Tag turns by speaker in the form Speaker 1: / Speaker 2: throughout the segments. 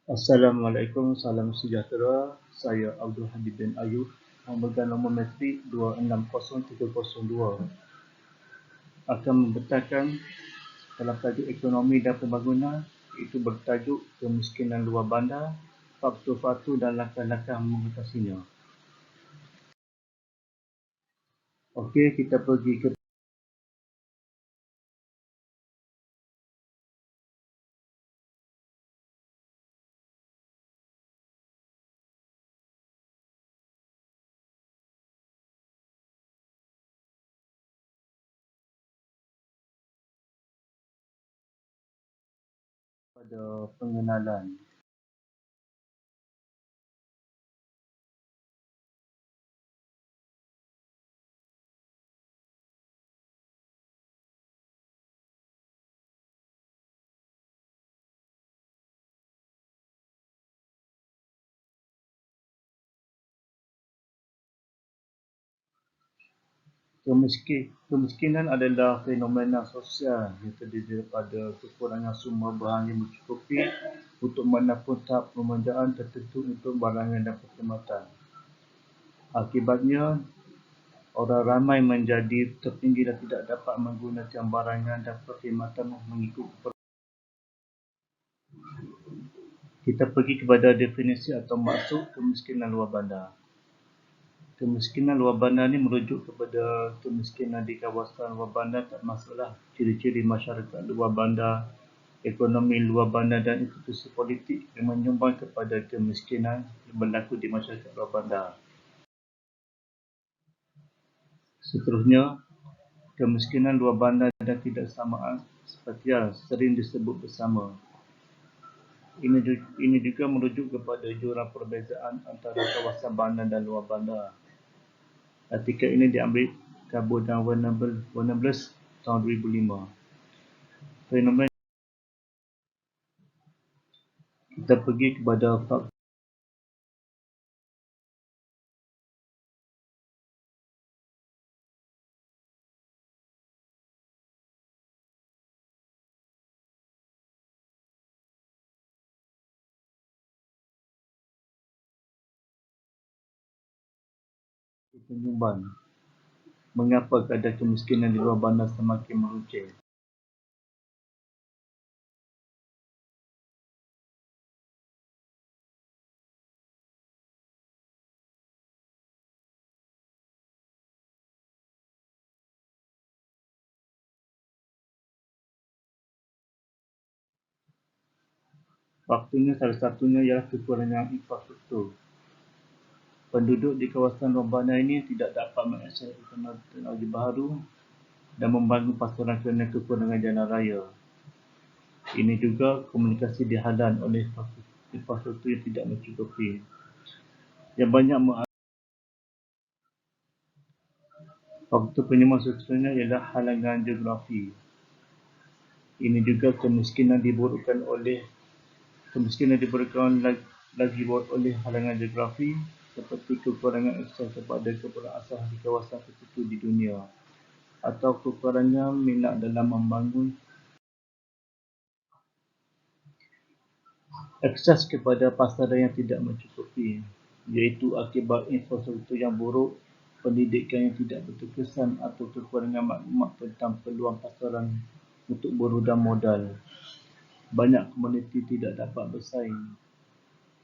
Speaker 1: Assalamualaikum, salam sejahtera. Saya Abdul Habib bin Ayub, memegang nombor metrik 260302. Akan membentangkan dalam tajuk ekonomi dan pembangunan, iaitu bertajuk kemiskinan luar bandar, faktor-faktor dan langkah-langkah mengatasinya. Okey, kita pergi ke pada pengenalan. Kemiskinan adalah fenomena sosial yang terdiri daripada kekurangan sumber bahan yang mencukupi untuk manapun tahap perbelanjaan tertentu untuk barangan dan perkhidmatan. Akibatnya, orang ramai menjadi tertinggi dan tidak dapat menggunakan barangan dan perkhidmatan mengikut keperluan. Kita pergi kepada definisi atau maksud kemiskinan luar bandar. Kemiskinan luar bandar ini merujuk kepada kemiskinan di kawasan luar bandar termasuklah ciri-ciri masyarakat luar bandar, ekonomi luar bandar dan institusi politik yang menyumbang kepada kemiskinan yang berlaku di masyarakat luar bandar. Seterusnya, kemiskinan luar bandar dan ketidaksamaan spasial sering disebut bersama. Ini juga merujuk kepada jurang perbezaan antara kawasan bandar dan luar bandar. Artikel ini diambil kabur dan Warner Bros tahun 2005. Fenomena kita pergi kepada faktor penyumbang. Mengapa kadar kemiskinan di luar bandar semakin meruncing? Faktornya salah satunya ialah kekurangan infrastruktur. Penduduk di kawasan luar bandar ini tidak dapat mengakses teknologi baharu dan membangun pasaran kerana kekurangan jalan raya. Ini juga komunikasi dihalang oleh infrastruktur yang tidak mencukupi. Yang banyak faktor penyumbang seterusnya ialah halangan geografi. Ini juga kemiskinan diburukkan lagi oleh halangan geografi seperti kekurangan akses kepada keperluan asas di kawasan tertentu di dunia atau kekurangan minat dalam membangun akses kepada pasaran yang tidak mencukupi, iaitu akibat infrastruktur yang buruk, pendidikan yang tidak berterkesan atau kekurangan maklumat tentang peluang pasaran untuk buruh dan modal. Banyak komuniti tidak dapat bersaing.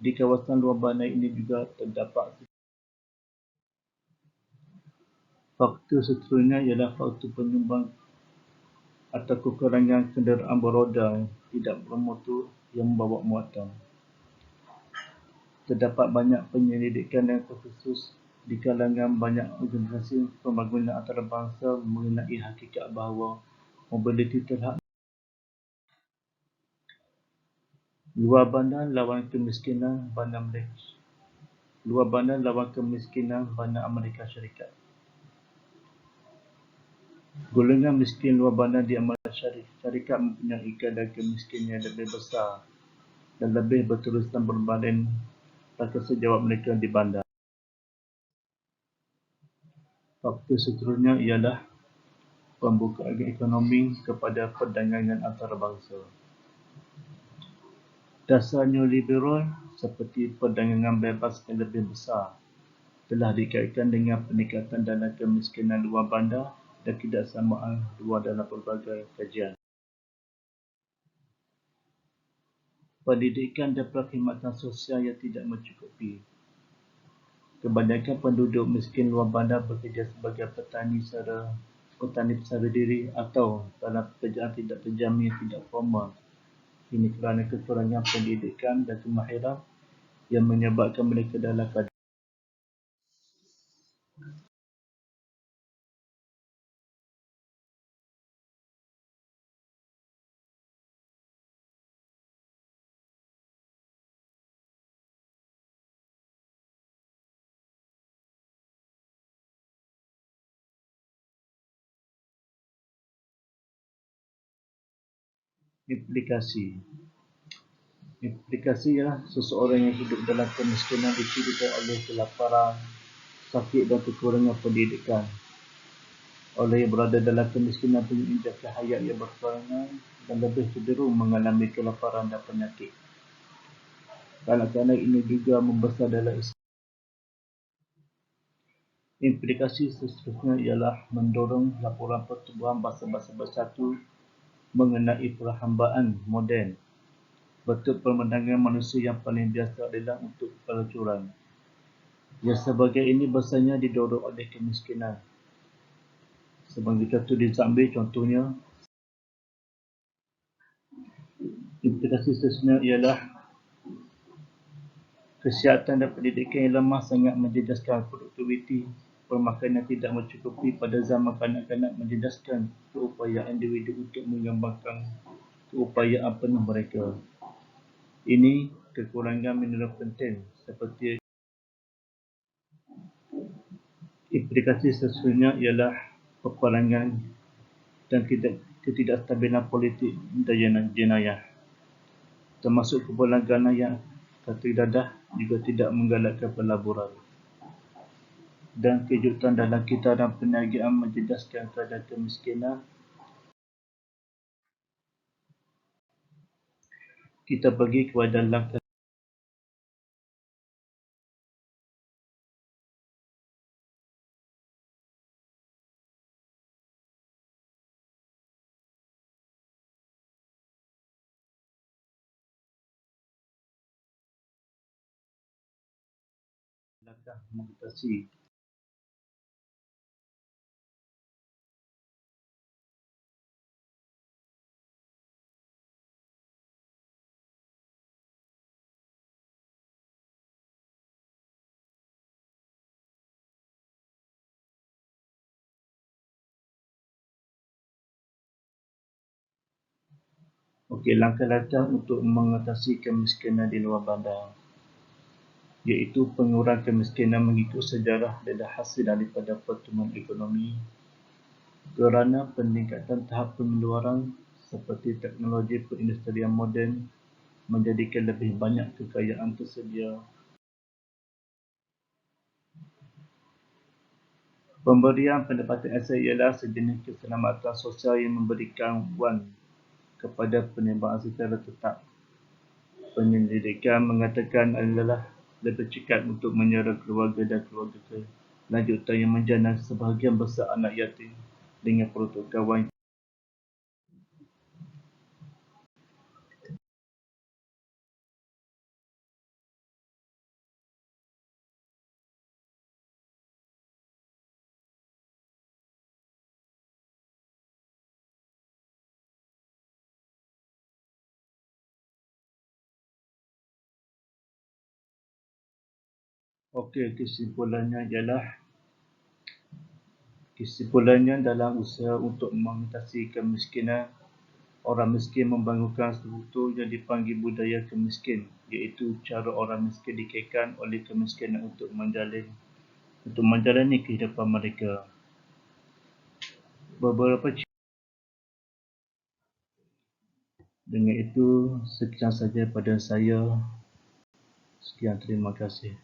Speaker 1: Di kawasan luar bandar ini juga terdapat faktor seterusnya ialah faktor penyumbang atau kekurangan kenderaan beroda tidak bermotor yang membawa muatan. Terdapat banyak penyelidikan dan konsensus di kalangan banyak organisasi pembangunan antarabangsa mengenai hakikat bahawa mobiliti telah luar bandar lawan kemiskinan bandar Amerika Syarikat. Golongan miskin luar bandar di Amerika Syarikat mempunyai kadar kemiskinan yang lebih besar dan lebih berterusan berbanding tanggungjawab mereka di bandar. Faktor seterusnya ialah pembukaan ekonomi kepada perdagangan antarabangsa. Dasar neoliberal seperti perdagangan bebas yang lebih besar telah dikaitkan dengan peningkatan dalam kemiskinan luar bandar dan ketidaksamaan luar dalam pelbagai kajian. Pendidikan dan perkhidmatan sosial yang tidak mencukupi. Kebanyakan penduduk miskin luar bandar bekerja sebagai petani secara diri atau dalam pekerjaan tidak terjamin tidak formal. Ini kerana kekurangan pendidikan dan kemahiran yang menyebabkan mereka dalam keadaan implikasi. Implikasi ialah seseorang yang hidup dalam kemiskinan dicirikan oleh kelaparan, sakit dan kekurangan pendidikan. Orang yang berada dalam kemiskinan punya jangka hayat yang berkurangan dan lebih cenderung mengalami kelaparan dan penyakit. Kanak-kanak ini juga membesar dalam implikasi seterusnya ialah mendorong laporan pertubuhan bangsa-bangsa bersatu mengenai perhambaan moden. Bentuk pemandangan manusia yang paling biasa adalah untuk pelacuran. Yang sebagai ini biasanya didorong oleh kemiskinan. Sebagai contoh di Zambia contohnya, implikasi seterusnya ialah kesihatan dan pendidikan yang lemah sangat menjejaskan produktiviti. Permakanan tidak mencukupi pada zaman kanak-kanak menjejaskan keupayaan individu untuk mengembangkan keupayaan penuh mereka. Ini kekurangan mineral penting seperti implikasi seterusnya ialah peperangan dan ketidakstabilan politik dan jenayah. Termasuk kumpulan Ghana yang kata dadah juga tidak menggalakkan pelaburan. Dan kejutan dalam kitaran perniagaan menjejaskan keadaan kemiskinan. Kita pergi kepada langkah mengatasi. Okey, langkah-langkah untuk mengatasi kemiskinan di luar bandar, iaitu pengurangan kemiskinan mengikut sejarah adalah hasil daripada pertumbuhan ekonomi kerana peningkatan tahap pengeluaran seperti teknologi perindustrian moden menjadikan lebih banyak kekayaan tersedia. Pemberian pendapatan asal ialah sejenis keselamatan sosial yang memberikan wang kepada penerimaan secara tetap. Penyelidikan mengatakan adalah lebih cekat untuk menyerang keluarga dan keluarga kelanjutan yang menjana sebahagian besar anak yatim dengan peruntukan wang. Okey, kesimpulannya dalam usaha untuk mengatasi kemiskinan, orang miskin membangunkan struktur yang dipanggil budaya kemiskin, iaitu cara orang miskin dikaitkan oleh kemiskinan untuk menjalani kehidupan mereka. Beberapa dengan itu, sekian saja pada saya. Sekian, terima kasih.